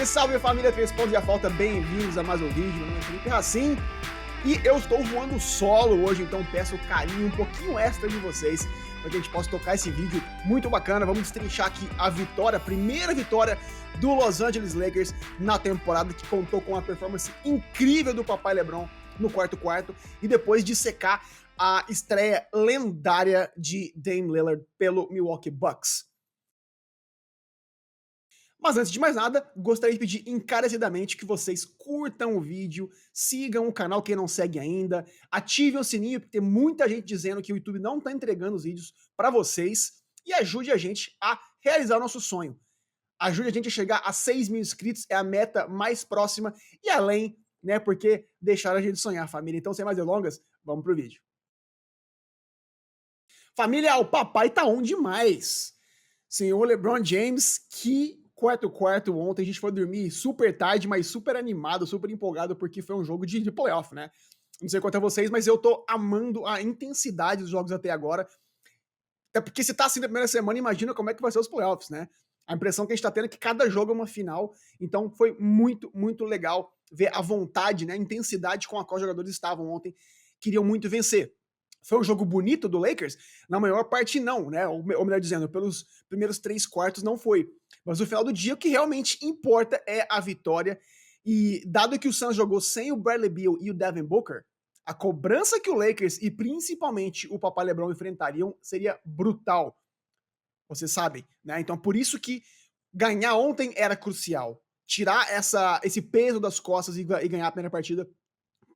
Salve, salve família 3 pontos e a falta, bem-vindos a mais um vídeo. Meu nome é Felipe Racim e eu estou voando solo hoje, então peço o carinho um pouquinho extra de vocês para que a gente possa tocar esse vídeo muito bacana. Vamos destrinchar aqui a vitória, a primeira vitória do Los Angeles Lakers na temporada, que contou com uma performance incrível do papai LeBron no quarto e depois de secar a estreia lendária de Dame Lillard pelo Milwaukee Bucks. Mas antes de mais nada, gostaria de pedir encarecidamente que vocês curtam o vídeo, sigam o canal quem não segue ainda, ativem o sininho, porque tem muita gente dizendo que o YouTube não está entregando os vídeos para vocês, e ajude a gente a realizar o nosso sonho. Ajude a gente a chegar a 6 mil inscritos, é a meta mais próxima e além, né, porque deixaram a gente sonhar, família. Então, sem mais delongas, vamos pro vídeo. Família, o papai tá on demais. Senhor LeBron James, que quarto ontem, a gente foi dormir super tarde, mas super animado, super empolgado, porque foi um jogo de playoff, né? Não sei quanto a vocês, mas eu tô amando a intensidade dos jogos até agora. Até porque se tá assim na primeira semana, imagina como é que vai ser os playoffs, né? A impressão que a gente tá tendo é que cada jogo é uma final, então foi muito, muito legal ver a vontade, né, a intensidade com a qual os jogadores estavam ontem, queriam muito vencer. Foi um jogo bonito do Lakers? Na maior parte não, né? Ou melhor dizendo, pelos primeiros 3 quartos não foi. Mas no final do dia o que realmente importa é a vitória. E dado que o Suns jogou sem o Bradley Beal e o Devin Booker, a cobrança que o Lakers e principalmente o papai LeBron enfrentariam seria brutal. Vocês sabem, né? Então por isso que ganhar ontem era crucial. Tirar esse peso das costas e ganhar a primeira partida,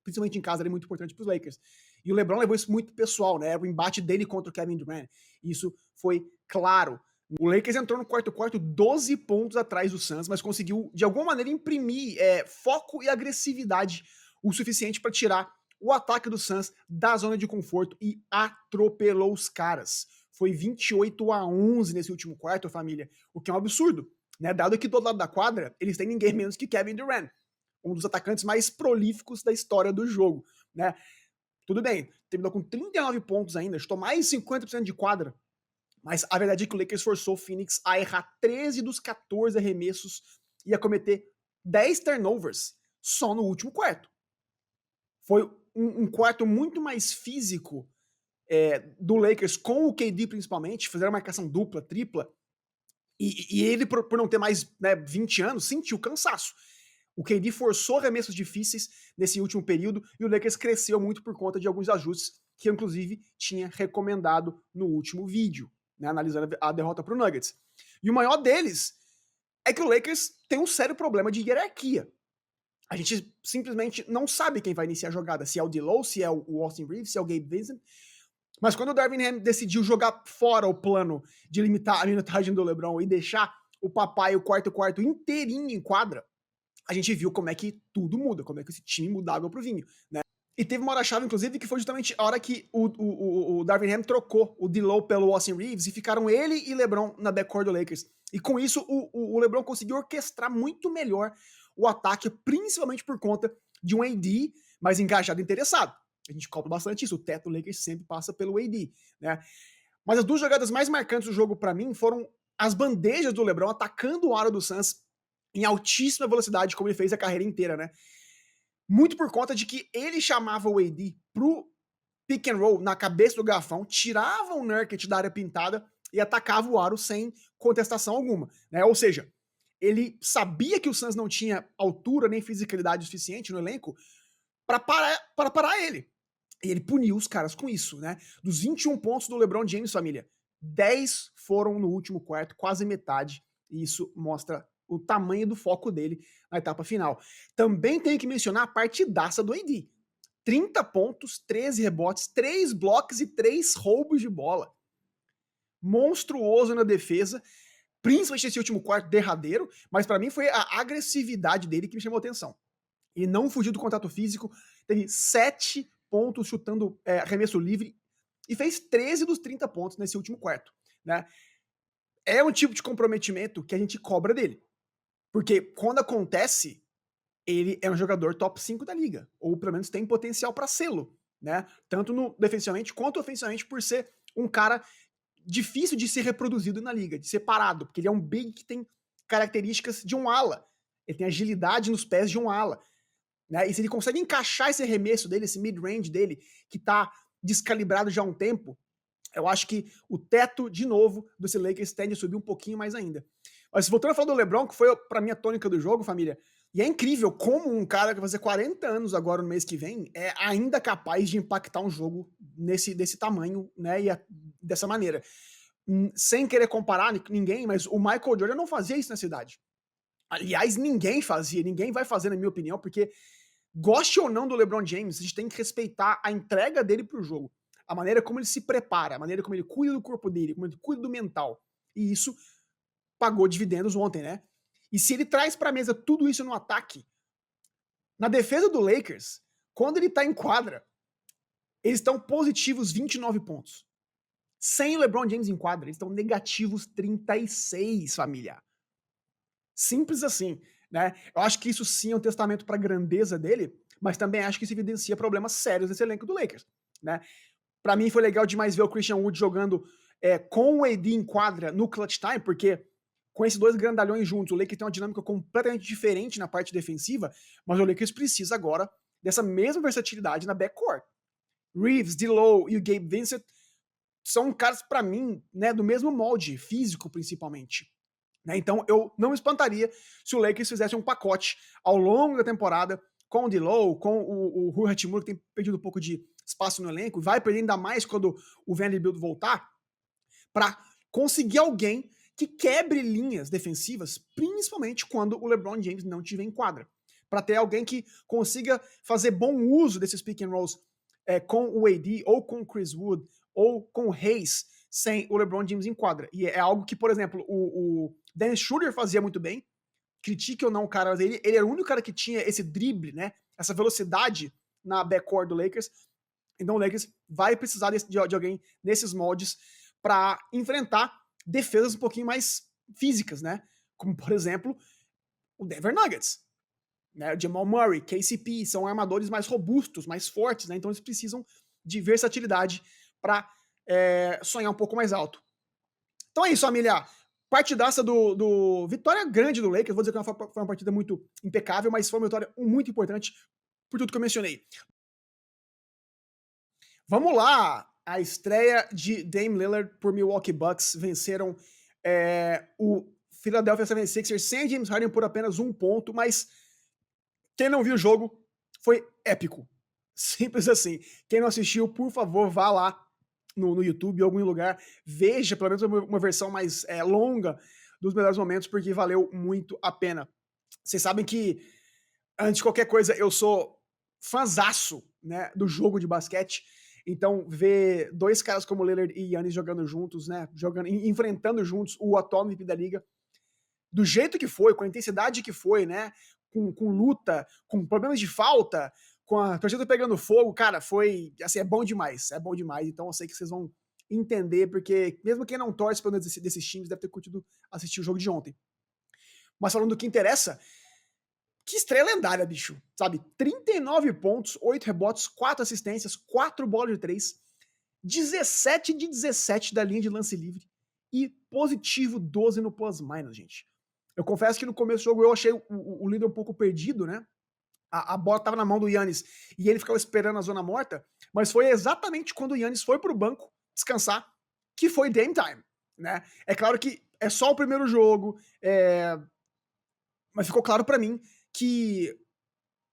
principalmente em casa, era muito importante para os Lakers. E o LeBron levou isso muito pessoal, né? O embate dele contra o Kevin Durant. Isso foi claro. O Lakers entrou no quarto 12 pontos atrás do Suns, mas conseguiu, de alguma maneira, imprimir foco e agressividade o suficiente para tirar o ataque do Suns da zona de conforto e atropelou os caras. Foi 28-11 nesse último quarto, família, o que é um absurdo, né? Dado que do outro lado da quadra, eles têm ninguém menos que Kevin Durant, um dos atacantes mais prolíficos da história do jogo, né? Tudo bem, terminou com 39 pontos ainda, chutou mais de 50% de quadra, mas a verdade é que o Lakers forçou o Phoenix a errar 13 dos 14 arremessos e a cometer 10 turnovers só no último quarto. Foi um quarto muito mais físico do Lakers, com o KD principalmente, fizeram marcação dupla, tripla, e ele, por não ter mais 20 anos, sentiu cansaço. O KD forçou arremessos difíceis nesse último período e o Lakers cresceu muito por conta de alguns ajustes que eu, inclusive, tinha recomendado no último vídeo, né, analisando a derrota para o Nuggets. E o maior deles é que o Lakers tem um sério problema de hierarquia. A gente simplesmente não sabe quem vai iniciar a jogada, se é o D'Lo, se é o Austin Reeves, se é o Gabe Vincent. Mas quando o Darvin Ham decidiu jogar fora o plano de limitar a minutagem do LeBron e deixar o papai o quarto inteirinho em quadra, a gente viu como é que tudo muda, como é que esse time muda água pro vinho, né? E teve uma hora-chave, inclusive, que foi justamente a hora que o Darvin Ham trocou o D'Lo pelo Austin Reeves e ficaram ele e LeBron na backcourt do Lakers. E com isso, o LeBron conseguiu orquestrar muito melhor o ataque, principalmente por conta de um AD mais engajado e interessado. A gente cobra bastante isso, o teto do Lakers sempre passa pelo AD, né? Mas as duas jogadas mais marcantes do jogo para mim foram as bandejas do LeBron atacando o aro do Suns em altíssima velocidade, como ele fez a carreira inteira, né? Muito por conta de que ele chamava o AD pro pick and roll na cabeça do garrafão, tirava o Nurkic da área pintada e atacava o aro sem contestação alguma, né? Ou seja, ele sabia que o Suns não tinha altura nem fisicalidade suficiente no elenco para parar ele. E ele puniu os caras com isso, né? Dos 21 pontos do LeBron James, família, 10 foram no último quarto, quase metade. E isso mostra o tamanho do foco dele na etapa final. Também tenho que mencionar a partidaça do AD. 30 pontos, 13 rebotes, 3 blocos e 3 roubos de bola. Monstruoso na defesa, principalmente nesse último quarto derradeiro, mas para mim foi a agressividade dele que me chamou a atenção. Ele não fugiu do contato físico, teve 7 pontos chutando arremesso livre e fez 13 dos 30 pontos nesse último quarto, né? É um tipo de comprometimento que a gente cobra dele. Porque quando acontece, ele é um jogador top 5 da liga, ou pelo menos tem potencial para sê-lo, né? Tanto no defensivamente quanto ofensivamente, por ser um cara difícil de ser reproduzido na liga, de ser parado, porque ele é um big que tem características de um ala. ele tem agilidade nos pés de um ala, né? E se ele consegue encaixar esse arremesso dele, esse mid-range dele, que tá descalibrado já há um tempo, eu acho que o teto, de novo, do Lakers tende a subir um pouquinho mais ainda. Mas voltando a falar do LeBron, que foi pra mim a tônica do jogo, família, e é incrível como um cara que vai fazer 40 anos agora no mês que vem é ainda capaz de impactar um jogo desse tamanho, né, e dessa maneira. Sem querer comparar ninguém, mas o Michael Jordan não fazia isso na cidade. Aliás, ninguém fazia, ninguém vai fazer, na minha opinião, porque goste ou não do LeBron James, a gente tem que respeitar a entrega dele pro jogo. A maneira como ele se prepara, a maneira como ele cuida do corpo dele, como ele cuida do mental. E isso pagou dividendos ontem, né? E se ele traz pra mesa tudo isso no ataque, na defesa do Lakers, quando ele tá em quadra, eles estão positivos 29 pontos. Sem o LeBron James em quadra, eles estão negativos 36, família. Simples assim, né? Eu acho que isso sim é um testamento para a grandeza dele, mas também acho que isso evidencia problemas sérios desse elenco do Lakers, né? Para mim foi legal demais ver o Christian Wood jogando com o AD em quadra no clutch time, porque com esses dois grandalhões juntos, o Lakers tem uma dinâmica completamente diferente na parte defensiva, mas o Lakers precisa agora dessa mesma versatilidade na backcourt. Reeves, D'Lo e o Gabe Vincent são caras, para mim, né, do mesmo molde, físico principalmente. Né? Então eu não me espantaria se o Lakers fizesse um pacote ao longo da temporada com o D'Lo, com o Rui Hachimura, que tem perdido um pouco de espaço no elenco, vai perder ainda mais quando o Vanderbilt voltar, para conseguir alguém que quebre linhas defensivas, principalmente quando o LeBron James não estiver em quadra. Para ter alguém que consiga fazer bom uso desses pick and rolls com o AD, ou com o Chris Wood, ou com o Hayes, sem o LeBron James em quadra. E é algo que, por exemplo, o Dennis Schroeder fazia muito bem. Critique ou não o cara, mas ele era o único cara que tinha esse drible, né? Essa velocidade na backcourt do Lakers. Então o Lakers vai precisar de alguém nesses moldes para enfrentar defesas um pouquinho mais físicas, né? Como, por exemplo, o Denver Nuggets. Né? O Jamal Murray, KCP, são armadores mais robustos, mais fortes, né? Então eles precisam de versatilidade para sonhar um pouco mais alto. Então é isso, família. Partidaça do vitória grande do Lakers. Vou dizer que foi uma partida muito impecável, mas foi uma vitória muito importante por tudo que eu mencionei. Vamos lá! A estreia de Dame Lillard por Milwaukee Bucks. Venceram o Philadelphia 76ers sem James Harden por apenas 1 ponto, mas quem não viu o jogo foi épico. Simples assim. Quem não assistiu, por favor, vá lá no YouTube, em algum lugar, veja pelo menos uma versão mais longa dos melhores momentos, porque valeu muito a pena. Vocês sabem que, antes de qualquer coisa, eu sou fãzaço, né, do jogo de basquete. Então, ver dois caras como Lillard e Giannis jogando juntos, né, enfrentando juntos o atual MVP da liga, do jeito que foi, com a intensidade que foi, né, com luta, com problemas de falta, com a torcida pegando fogo, cara, foi, assim, é bom demais, então eu sei que vocês vão entender, porque mesmo quem não torce para um desses times deve ter curtido assistir o jogo de ontem. Mas falando do que interessa, que estreia lendária, bicho, sabe? 39 pontos, 8 rebotes, 4 assistências, 4 bolas de 3, 17 de 17 da linha de lance livre e positivo 12 no plus-minus, gente. Eu confesso que no começo do jogo eu achei o líder um pouco perdido, né? A bola estava na mão do Giannis e ele ficava esperando a zona morta, mas foi exatamente quando o Giannis foi pro banco descansar que foi Dame Time, né? É claro que é só o primeiro jogo, mas ficou claro para mim que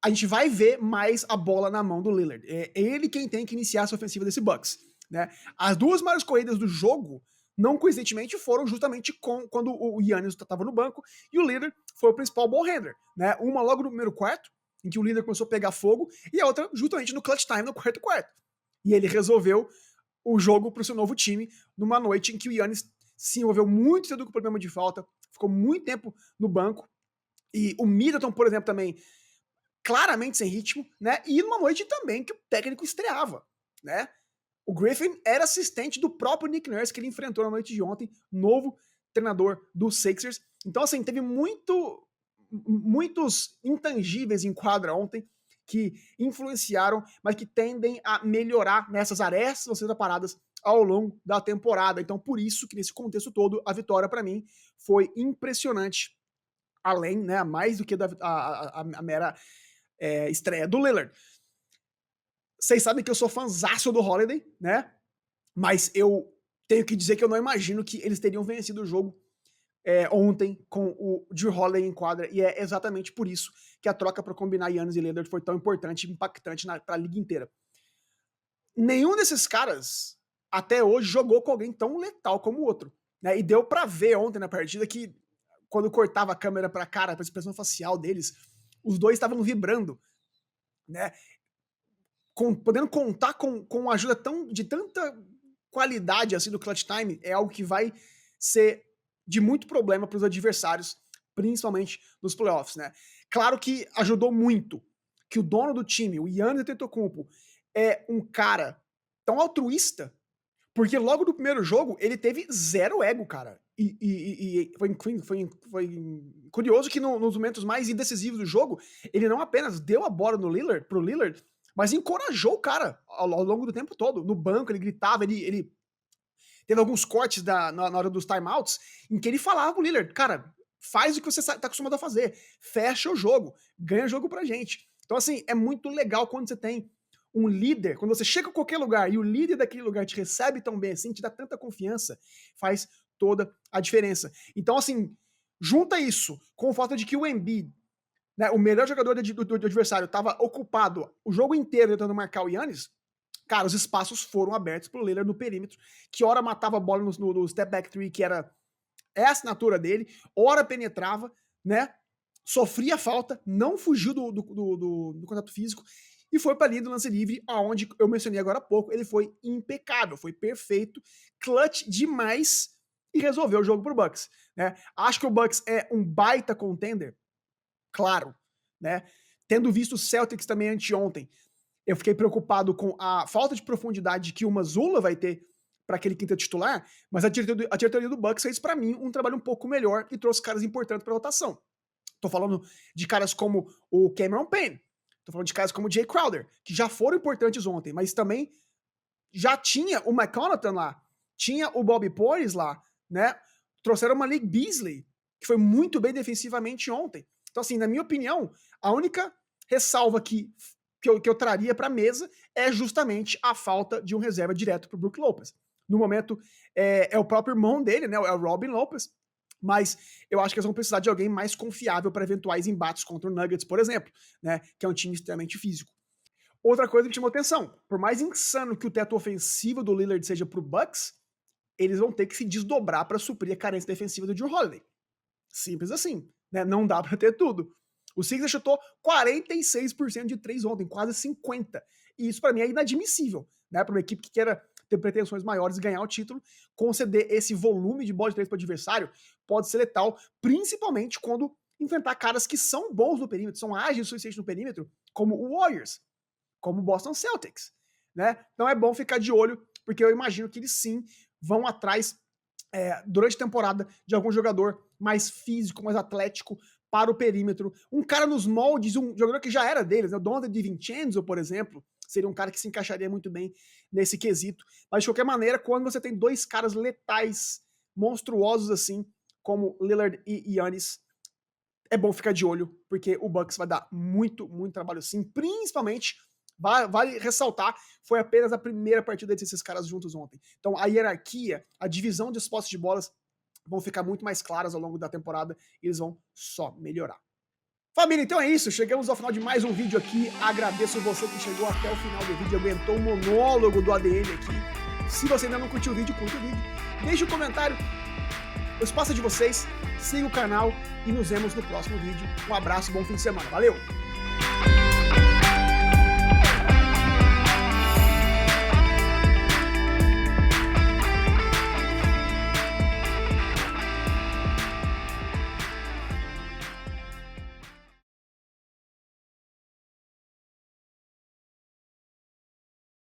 a gente vai ver mais a bola na mão do Lillard. É ele quem tem que iniciar essa ofensiva desse Bucks, né? As duas maiores corridas do jogo, não coincidentemente, foram justamente quando o Giannis estava no banco e o Lillard foi o principal ball-handler, né? Uma logo no primeiro quarto, em que o Lillard começou a pegar fogo, e a outra justamente no clutch time, no quarto quarto. E ele resolveu o jogo para o seu novo time numa noite em que o Giannis se envolveu muito cedo com o problema de falta, ficou muito tempo no banco, e o Middleton, por exemplo, também claramente sem ritmo, né? E numa noite também que o técnico estreava, né? O Griffin era assistente do próprio Nick Nurse que ele enfrentou na noite de ontem, novo treinador dos Sixers. Então, assim, teve muitos intangíveis em quadra ontem que influenciaram, mas que tendem a melhorar nessas arestas vão sendo paradas ao longo da temporada. Então, por isso que nesse contexto todo, a vitória para mim foi impressionante. além, né, mais do que a mera estreia do Lillard. Vocês sabem que eu sou fãzaço do Holiday, né? Mas eu tenho que dizer que eu não imagino que eles teriam vencido o jogo ontem com o Jrue Holiday em quadra, e é exatamente por isso que a troca para combinar Giannis e Lillard foi tão importante e impactante para a liga inteira. Nenhum desses caras até hoje jogou com alguém tão letal como o outro, né? E deu para ver ontem na partida que quando cortava a câmera para cara, para a expressão facial deles, os dois estavam vibrando, né? Podendo contar com a ajuda de tanta qualidade assim do clutch time, é algo que vai ser de muito problema para os adversários, principalmente nos playoffs, né? Claro que ajudou muito que o dono do time, o Giannis Antetokounmpo, é um cara tão altruísta, porque logo no primeiro jogo ele teve zero ego, cara. E foi curioso que nos momentos mais indecisivos do jogo, ele não apenas deu a bola pro Lillard, mas encorajou o cara ao longo do tempo todo. No banco, ele gritava, ele teve alguns cortes na hora dos timeouts em que ele falava pro Lillard, cara, faz o que você tá acostumado a fazer, fecha o jogo, ganha o jogo pra gente. Então, assim, é muito legal quando você tem um líder, quando você chega a qualquer lugar e o líder daquele lugar te recebe tão bem assim, te dá tanta confiança, faz toda a diferença. Então, assim, junta isso com o fato de que o Embiid, né, o melhor jogador do adversário, estava ocupado o jogo inteiro tentando marcar o Giannis, cara, os espaços foram abertos pro Lillard no perímetro, que hora matava a bola no step back three, que é a assinatura dele, hora penetrava, né, sofria falta, não fugiu do contato físico, e foi para ali do lance livre, aonde eu mencionei agora há pouco, ele foi impecável, foi perfeito, clutch demais, e resolveu o jogo pro Bucks, né. Acho que o Bucks é um baita contender, claro, né, tendo visto o Celtics também anteontem, eu fiquei preocupado com a falta de profundidade que o Mazzulla vai ter para aquele quinto titular, mas a diretoria do Bucks fez para mim um trabalho um pouco melhor e trouxe caras importantes para a rotação. Tô falando de caras como o Cameron Payne, tô falando de caras como o Jay Crowder, que já foram importantes ontem, mas também já tinha o McConnaughton lá, tinha o Bobby Portis lá, né? Trouxeram o Malik Beasley, que foi muito bem defensivamente ontem. Então, assim, na minha opinião, a única ressalva que eu traria para a mesa é justamente a falta de um reserva direto para o Brook Lopez. No momento, é o próprio irmão dele, né? É o Robin Lopez, mas eu acho que eles vão precisar de alguém mais confiável para eventuais embates contra o Nuggets, por exemplo, né? Que é um time extremamente físico. Outra coisa que me chamou atenção, por mais insano que o teto ofensivo do Lillard seja pro Bucks, eles vão ter que se desdobrar para suprir a carência defensiva do Jrue Holiday. Simples assim, né? Não dá para ter tudo. O Sixers chutou 46% de 3 ontem, quase 50%. E isso para mim é inadmissível, né? Para uma equipe que queira ter pretensões maiores e ganhar o título, conceder esse volume de bola de 3 para o adversário pode ser letal, principalmente quando enfrentar caras que são bons no perímetro, são ágeis o suficiente no perímetro, como o Warriors, como o Boston Celtics, né? Então é bom ficar de olho, porque eu imagino que eles sim vão atrás durante a temporada de algum jogador mais físico, mais atlético para o perímetro. Um cara nos moldes, um jogador que já era deles, né? O Donte DiVincenzo, por exemplo, seria um cara que se encaixaria muito bem nesse quesito. Mas, de qualquer maneira, quando você tem dois caras letais, monstruosos assim, como Lillard e Giannis, é bom ficar de olho, porque o Bucks vai dar muito, muito trabalho sim, principalmente, vale ressaltar, foi apenas a primeira partida desses caras juntos ontem. Então, a hierarquia, a divisão dos postes de bolas vão ficar muito mais claras ao longo da temporada e eles vão só melhorar. Família, então é isso. Chegamos ao final de mais um vídeo aqui. Agradeço você que chegou até o final do vídeo, aguentou o monólogo do ADM aqui. Se você ainda não curtiu o vídeo, curta o vídeo. Deixe um comentário. O espaço é de vocês. Siga o canal e nos vemos no próximo vídeo. Um abraço, bom fim de semana. Valeu!